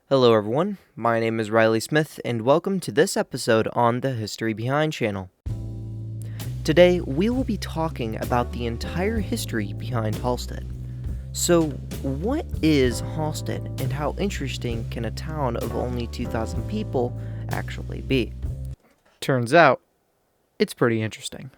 Hello everyone, my name is Riley Smith and welcome to this episode on the History Behind channel. Today we will be talking about the entire history behind Halstead. So what is Halstead and how interesting can a town of only 2,000 people actually be? Turns out, it's pretty interesting.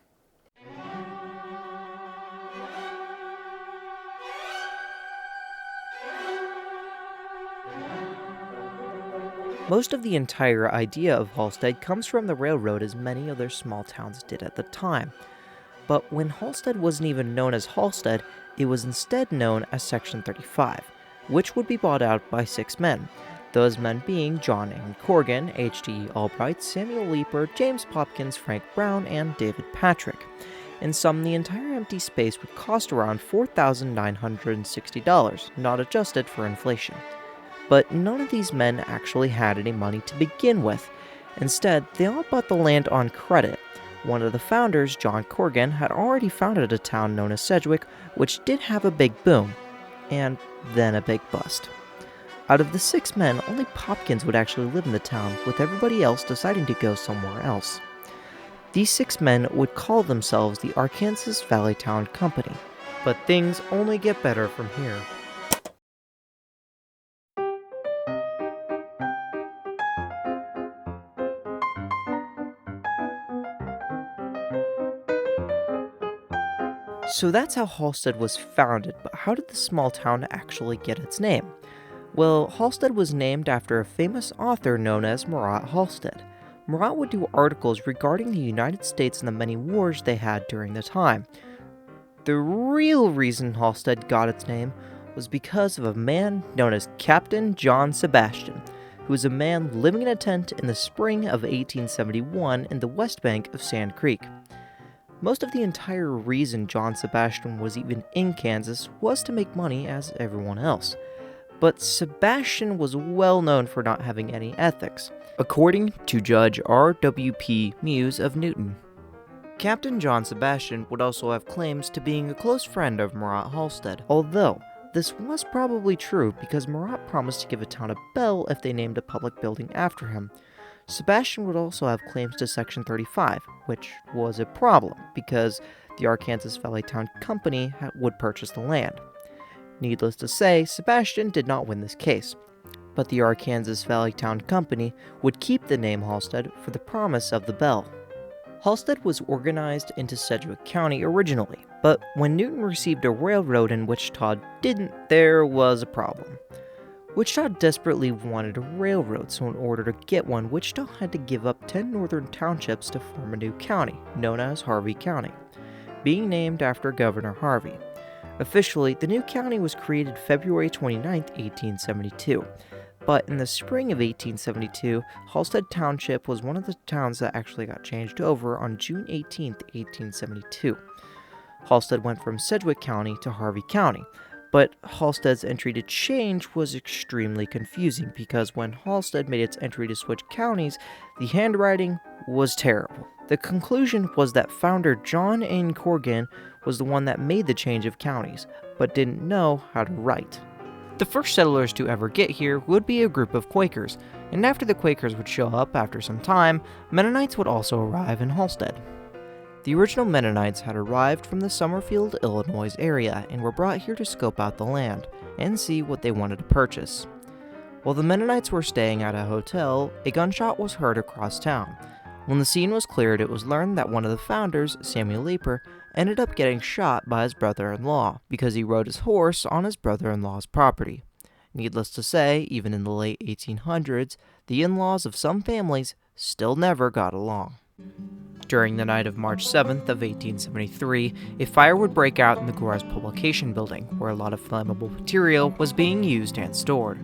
Most of the entire idea of Halstead comes from the railroad, as many other small towns did at the time. But when Halstead wasn't even known as Halstead, it was instead known as Section 35, which would be bought out by 6 men. Those men being John N. Corrigan, H.D. Albright, Samuel Leeper, James Popkins, Frank Brown, and David Patrick. In sum, the entire empty space would cost around $4,960, not adjusted for inflation. But none of these men actually had any money to begin with. Instead, they all bought the land on credit. One of the founders, John Corrigan, had already founded a town known as Sedgwick, which did have a big boom, and then a big bust. Out of the 6 men, only Popkins would actually live in the town, with everybody else deciding to go somewhere else. These 6 men would call themselves the Arkansas Valley Town Company. But things only get better from here. So that's how Halstead was founded, but how did the small town actually get its name? Well, Halstead was named after a famous author known as Murat Halstead. Murat would do articles regarding the United States and the many wars they had during the time. The real reason Halstead got its name was because of a man known as Captain John Sebastian, who was a man living in a tent in the spring of 1871 in the west bank of Sand Creek. Most of the entire reason John Sebastian was even in Kansas was to make money as everyone else. But Sebastian was well known for not having any ethics, according to Judge R.W.P. Muse of Newton. Captain John Sebastian would also have claims to being a close friend of Murat Halstead, although this was probably true because Murat promised to give a town a bell if they named a public building after him. Sebastian would also have claims to Section 35, which was a problem because the Arkansas Valley Town Company would purchase the land. Needless to say, Sebastian did not win this case, but the Arkansas Valley Town Company would keep the name Halstead for the promise of the bell. Halstead was organized into Sedgwick County originally, but when Newton received a railroad and Wichita didn't, there was a problem. Wichita desperately wanted a railroad, so in order to get one, Wichita had to give up 10 northern townships to form a new county, known as Harvey County, being named after Governor Harvey. Officially, the new county was created February 29, 1872, but in the spring of 1872, Halstead Township was one of the towns that actually got changed over on June 18, 1872. Halstead went from Sedgwick County to Harvey County. But Halstead's entry to change was extremely confusing because when Halstead made its entry to switch counties, the handwriting was terrible. The conclusion was that founder John N. Corrigan was the one that made the change of counties, but didn't know how to write. The first settlers to ever get here would be a group of Quakers, and after the Quakers would show up after some time, Mennonites would also arrive in Halstead. The original Mennonites had arrived from the Summerfield, Illinois area and were brought here to scope out the land and see what they wanted to purchase. While the Mennonites were staying at a hotel, a gunshot was heard across town. When the scene was cleared, it was learned that one of the founders, Samuel Leeper, ended up getting shot by his brother-in-law because he rode his horse on his brother-in-law's property. Needless to say, even in the late 1800s, the in-laws of some families still never got along. During the night of March 7th of 1873, a fire would break out in the Gore's publication building, where a lot of flammable material was being used and stored.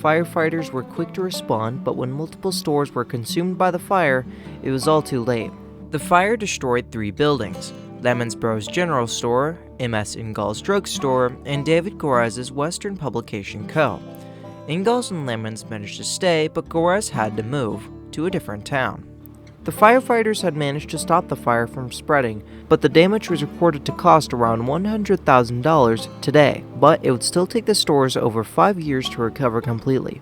Firefighters were quick to respond, but when multiple stores were consumed by the fire, it was all too late. The fire destroyed 3 buildings: Lemons Bros General Store, M.S. Ingalls Drug Store, and David Gore's Western Publication Co. Ingalls and Lemons managed to stay, but Gores had to move to a different town. The firefighters had managed to stop the fire from spreading, but the damage was reported to cost around $100,000 today, but it would still take the stores over 5 years to recover completely.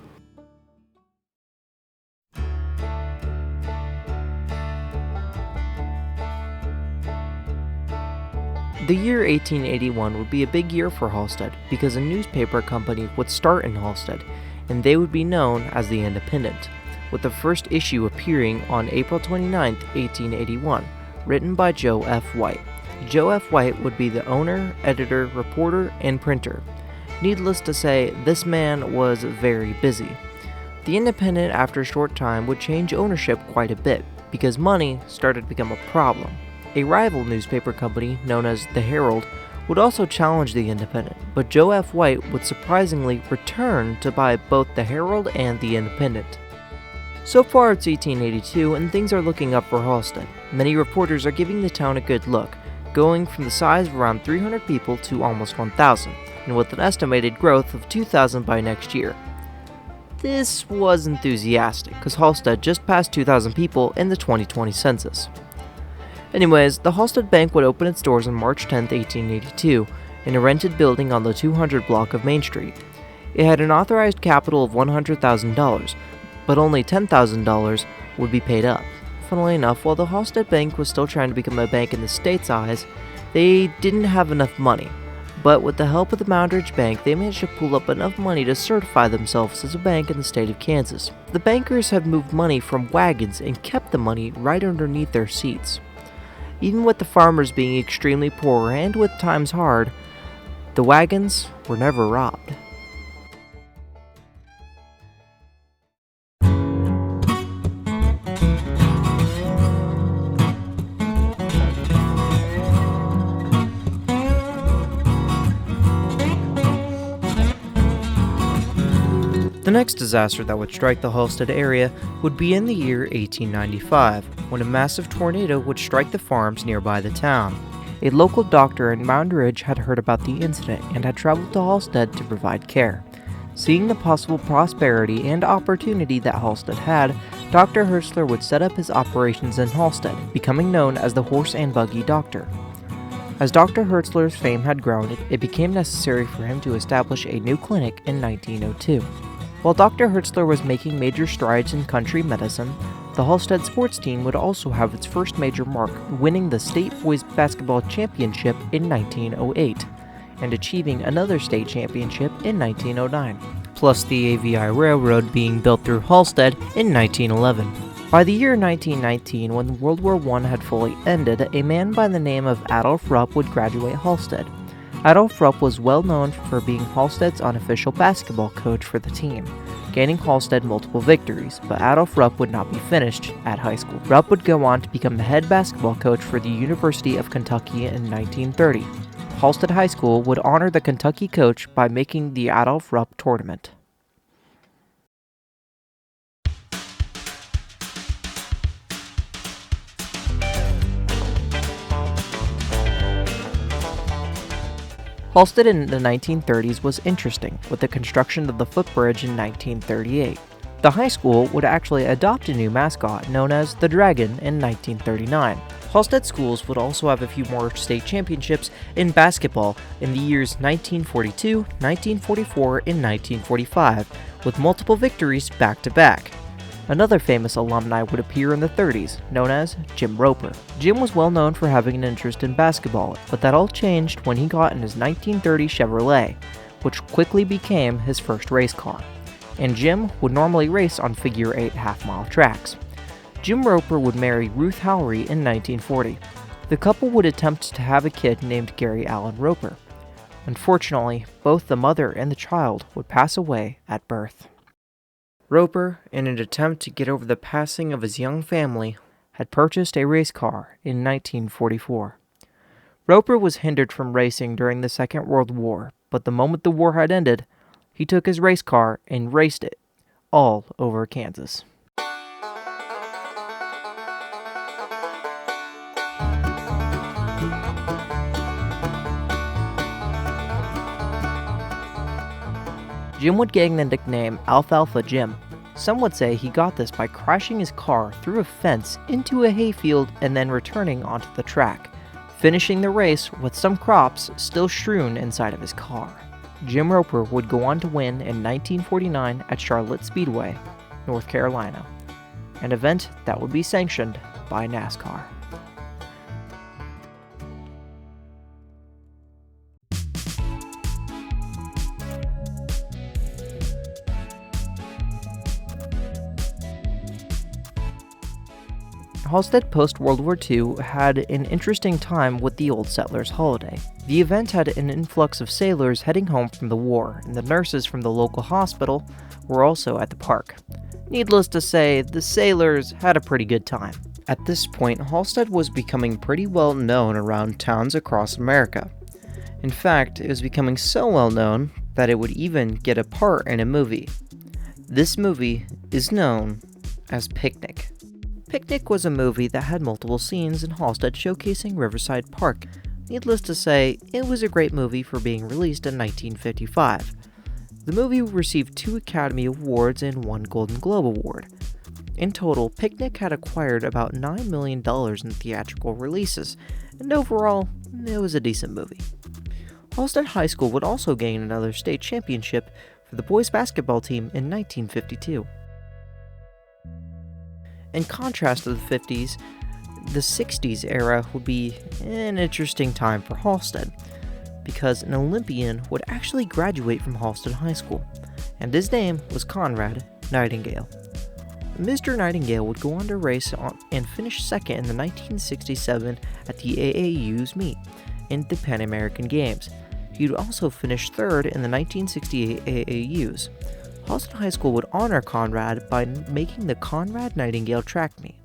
The year 1881 would be a big year for Halstead because a newspaper company would start in Halstead, and they would be known as the Independent, with the first issue appearing on April 29, 1881, written by Joe F. White. Joe F. White would be the owner, editor, reporter, and printer. Needless to say, this man was very busy. The Independent, after a short time, would change ownership quite a bit because money started to become a problem. A rival newspaper company known as the Herald would also challenge the Independent, but Joe F. White would surprisingly return to buy both the Herald and the Independent. So far it's 1882 and things are looking up for Halstead. Many reporters are giving the town a good look, going from the size of around 300 people to almost 1,000, and with an estimated growth of 2,000 by next year. This was enthusiastic, because Halstead just passed 2,000 people in the 2020 census. Anyways, the Halstead Bank would open its doors on March 10, 1882, in a rented building on the 200 block of Main Street. It had an authorized capital of $100,000, but only $10,000 would be paid up. Funnily enough, while the Halstead Bank was still trying to become a bank in the state's eyes, they didn't have enough money. But with the help of the Moundridge Bank, they managed to pull up enough money to certify themselves as a bank in the state of Kansas. The bankers have moved money from wagons and kept the money right underneath their seats. Even with the farmers being extremely poor and with times hard, the wagons were never robbed. The next disaster that would strike the Halstead area would be in the year 1895, when a massive tornado would strike the farms nearby the town. A local doctor in Moundridge had heard about the incident and had traveled to Halstead to provide care. Seeing the possible prosperity and opportunity that Halstead had, Dr. Hertzler would set up his operations in Halstead, becoming known as the Horse and Buggy Doctor. As Dr. Hertzler's fame had grown, it became necessary for him to establish a new clinic in 1902. While Dr. Hertzler was making major strides in country medicine, the Halstead sports team would also have its first major mark, winning the state boys basketball championship in 1908, and achieving another state championship in 1909, plus the AVI Railroad being built through Halstead in 1911. By the year 1919, when World War I had fully ended, a man by the name of Adolf Rupp would graduate Halstead. Adolf Rupp was well known for being Halstead's unofficial basketball coach for the team, gaining Halstead multiple victories, but Adolf Rupp would not be finished at high school. Rupp would go on to become the head basketball coach for the University of Kentucky in 1930. Halstead High School would honor the Kentucky coach by making the Adolf Rupp tournament. Halstead in the 1930s was interesting, with the construction of the footbridge in 1938. The high school would actually adopt a new mascot known as the Dragon in 1939. Halstead schools would also have a few more state championships in basketball in the years 1942, 1944, and 1945, with multiple victories back-to-back. Another famous alumni would appear in the 30s, known as Jim Roper. Jim was well known for having an interest in basketball, but that all changed when he got in his 1930 Chevrolet, which quickly became his first race car. And Jim would normally race on figure-8 half-mile tracks. Jim Roper would marry Ruth Howry in 1940. The couple would attempt to have a kid named Gary Allen Roper. Unfortunately, both the mother and the child would pass away at birth. Roper, in an attempt to get over the passing of his young family, had purchased a race car in 1944. Roper was hindered from racing during the Second World War, but the moment the war had ended, he took his race car and raced it all over Kansas. Jim would gain the nickname Alfalfa Jim. Some would say he got this by crashing his car through a fence into a hayfield and then returning onto the track, finishing the race with some crops still strewn inside of his car. Jim Roper would go on to win in 1949 at Charlotte Speedway, North Carolina, an event that would be sanctioned by Nascar. Halstead post-World War II had an interesting time with the Old Settlers holiday. The event had an influx of sailors heading home from the war, and the nurses from the local hospital were also at the park. Needless to say, the sailors had a pretty good time. At this point, Halstead was becoming pretty well known around towns across America. In fact, it was becoming so well known that it would even get a part in a movie. This movie is known as Picnic. Picnic was a movie that had multiple scenes in Halstead showcasing Riverside Park. Needless to say, it was a great movie for being released in 1955. The movie received 2 Academy Awards and 1 Golden Globe Award. In total, Picnic had acquired about $9 million in theatrical releases, and overall, it was a decent movie. Halstead High School would also gain another state championship for the boys basketball team in 1952. In contrast to the 50s, the 60s era would be an interesting time for Halstead, because an Olympian would actually graduate from Halstead High School, and his name was Conrad Nightingale. Mr. Nightingale would go on to race and finish second in the 1967 at the AAU's meet in the Pan American Games. He would also finish third in the 1968 AAUs. Halstead High School would honor Conrad by making the Conrad Nightingale track meet.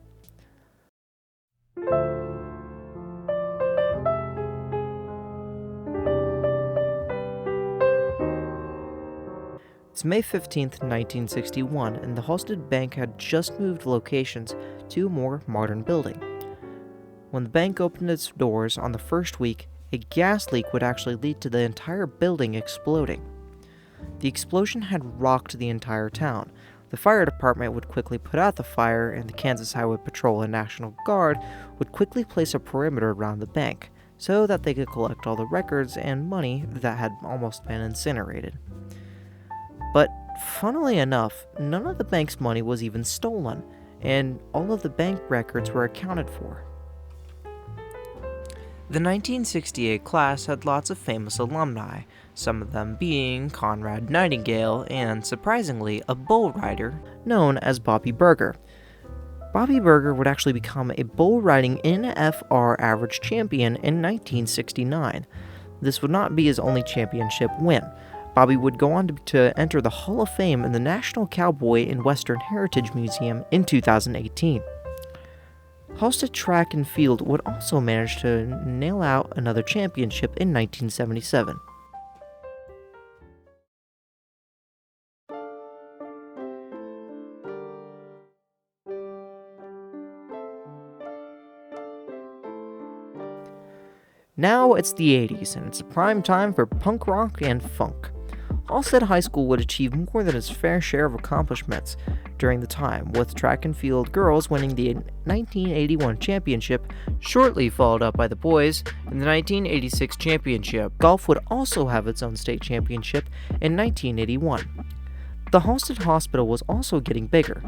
It's May 15th, 1961, and the Halstead Bank had just moved locations to a more modern building. When the bank opened its doors on the first week, a gas leak would actually lead to the entire building exploding. The explosion had rocked the entire town. The fire department would quickly put out the fire, and the Kansas Highway Patrol and National Guard would quickly place a perimeter around the bank so that they could collect all the records and money that had almost been incinerated. But funnily enough, none of the bank's money was even stolen, and all of the bank records were accounted for. The 1968 class had lots of famous alumni, some of them being Conrad Nightingale and, surprisingly, a bull rider known as Bobby Burger. Bobby Burger would actually become a bull riding NFR average champion in 1969. This would not be his only championship win. Bobby would go on to enter the Hall of Fame in the National Cowboy and Western Heritage Museum in 2018. Halstead Track and Field would also manage to nail out another championship in 1977. Now it's the 80s, and it's a prime time for punk rock and funk. Halstead High School would achieve more than its fair share of accomplishments during the time, with track and field girls winning the 1981 championship, shortly followed up by the boys in the 1986 championship. Golf would also have its own state championship in 1981. The Halstead Hospital was also getting bigger,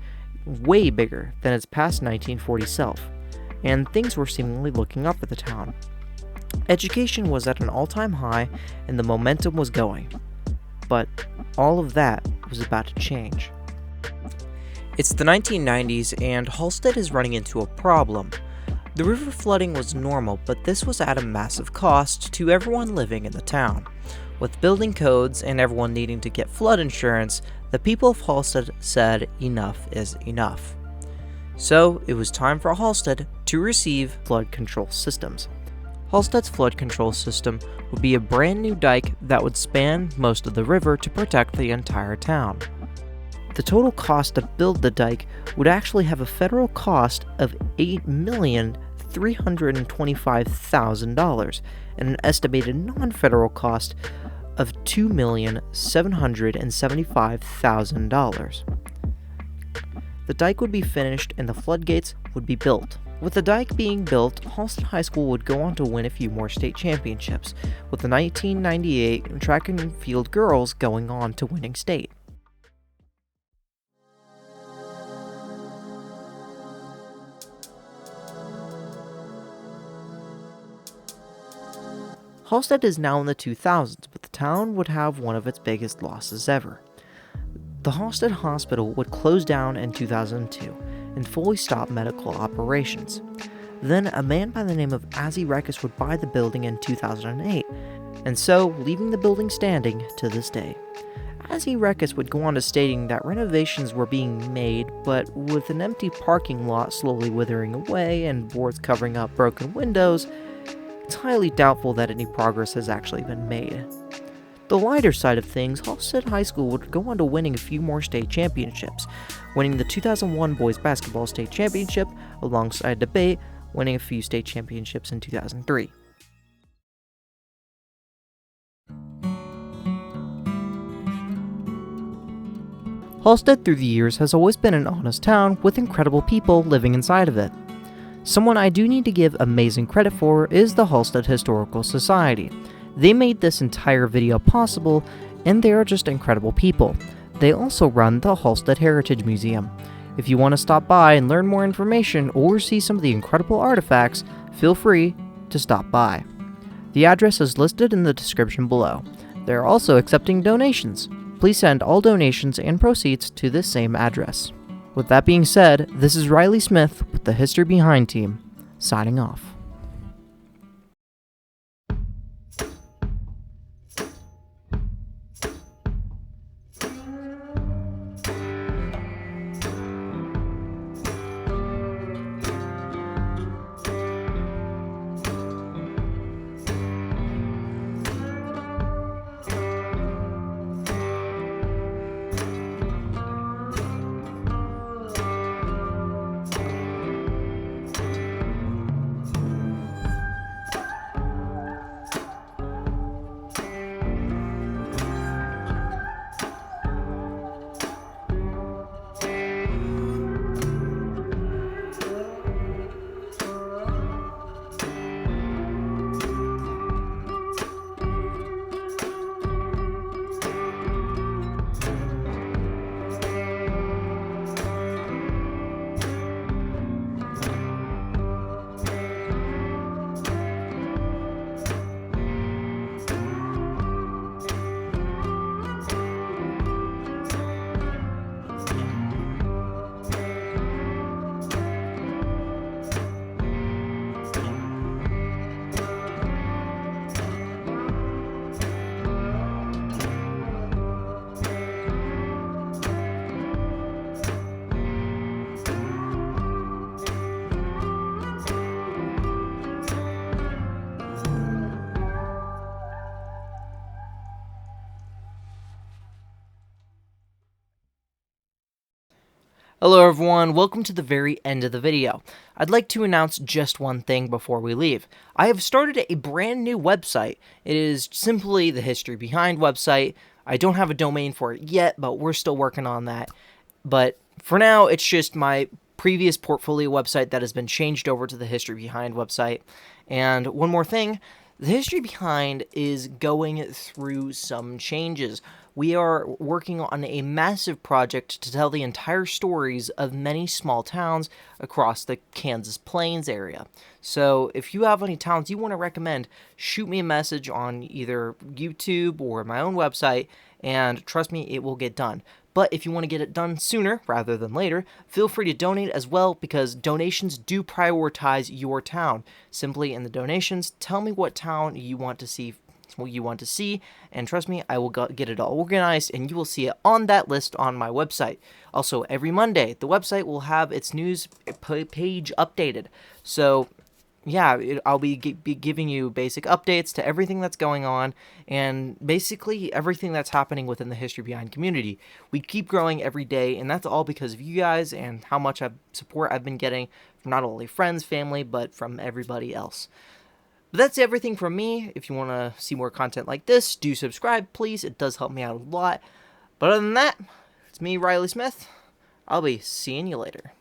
way bigger than its past 1940 self, and things were seemingly looking up for the town. Education was at an all-time high, and the momentum was going. But all of that was about to change. It's the 1990s, and Halstead is running into a problem. The river flooding was normal, but this was at a massive cost to everyone living in the town. With building codes and everyone needing to get flood insurance, the people of Halstead said enough is enough. So it was time for Halstead to receive flood control systems. Halstead's flood control system would be a brand new dike that would span most of the river to protect the entire town. The total cost to build the dike would actually have a federal cost of $8,325,000 and an estimated non-federal cost of $2,775,000. The dike would be finished and the floodgates would be built. With the dike being built, Halstead High School would go on to win a few more state championships, with the 1998 track and field girls going on to winning state. Halstead is now in the 2000s, but the town would have one of its biggest losses ever. The Halstead Hospital would close down in 2002, and fully stop medical operations. Then, a man by the name of Rekus would buy the building in 2008, and so leaving the building standing to this day. Rekus would go on to stating that renovations were being made, but with an empty parking lot slowly withering away and boards covering up broken windows, it's highly doubtful that any progress has actually been made. The lighter side of things, Halstead High School would go on to winning a few more state championships, winning the 2001 Boys Basketball State Championship, alongside debate, winning a few state championships in 2003. Halstead through the years has always been an honest town with incredible people living inside of it. Someone I do need to give amazing credit for is the Halstead Historical Society. They made this entire video possible, and they are just incredible people. They also run the Halstead Heritage Museum. If you want to stop by and learn more information or see some of the incredible artifacts, feel free to stop by. The address is listed in the description below. They are also accepting donations. Please send all donations and proceeds to this same address. With that being said, this is Riley Smith with the History Behind team, signing off. Hello everyone, welcome to the very end of the video. I'd like to announce just one thing before we leave. I have started a brand new website. It is simply the History Behind website. I don't have a domain for it yet, but we're still working on that. But for now, it's just my previous portfolio website that has been changed over to the History Behind website. And one more thing, the History Behind is going through some changes. We are working on a massive project to tell the entire stories of many small towns across the Kansas Plains area. So if you have any towns you want to recommend, shoot me a message on either YouTube or my own website, and trust me, it will get done. But if you want to get it done sooner rather than later, feel free to donate as well, because donations do prioritize your town. Simply in the donations, tell me what town you want to see, and trust me, I will get it all organized, and you will see it on that list on my website. Also, every Monday, the website will have its news page updated. So, yeah, I'll be giving you basic updates to everything that's going on, and basically everything that's happening within the History Behind community. We keep growing every day, and that's all because of you guys and how much support I've been getting from not only friends, family, but from everybody else. But that's everything from me. If you want to see more content like this, do subscribe, please. It does help me out a lot. But other than that, it's me, Riley Smith. I'll be seeing you later.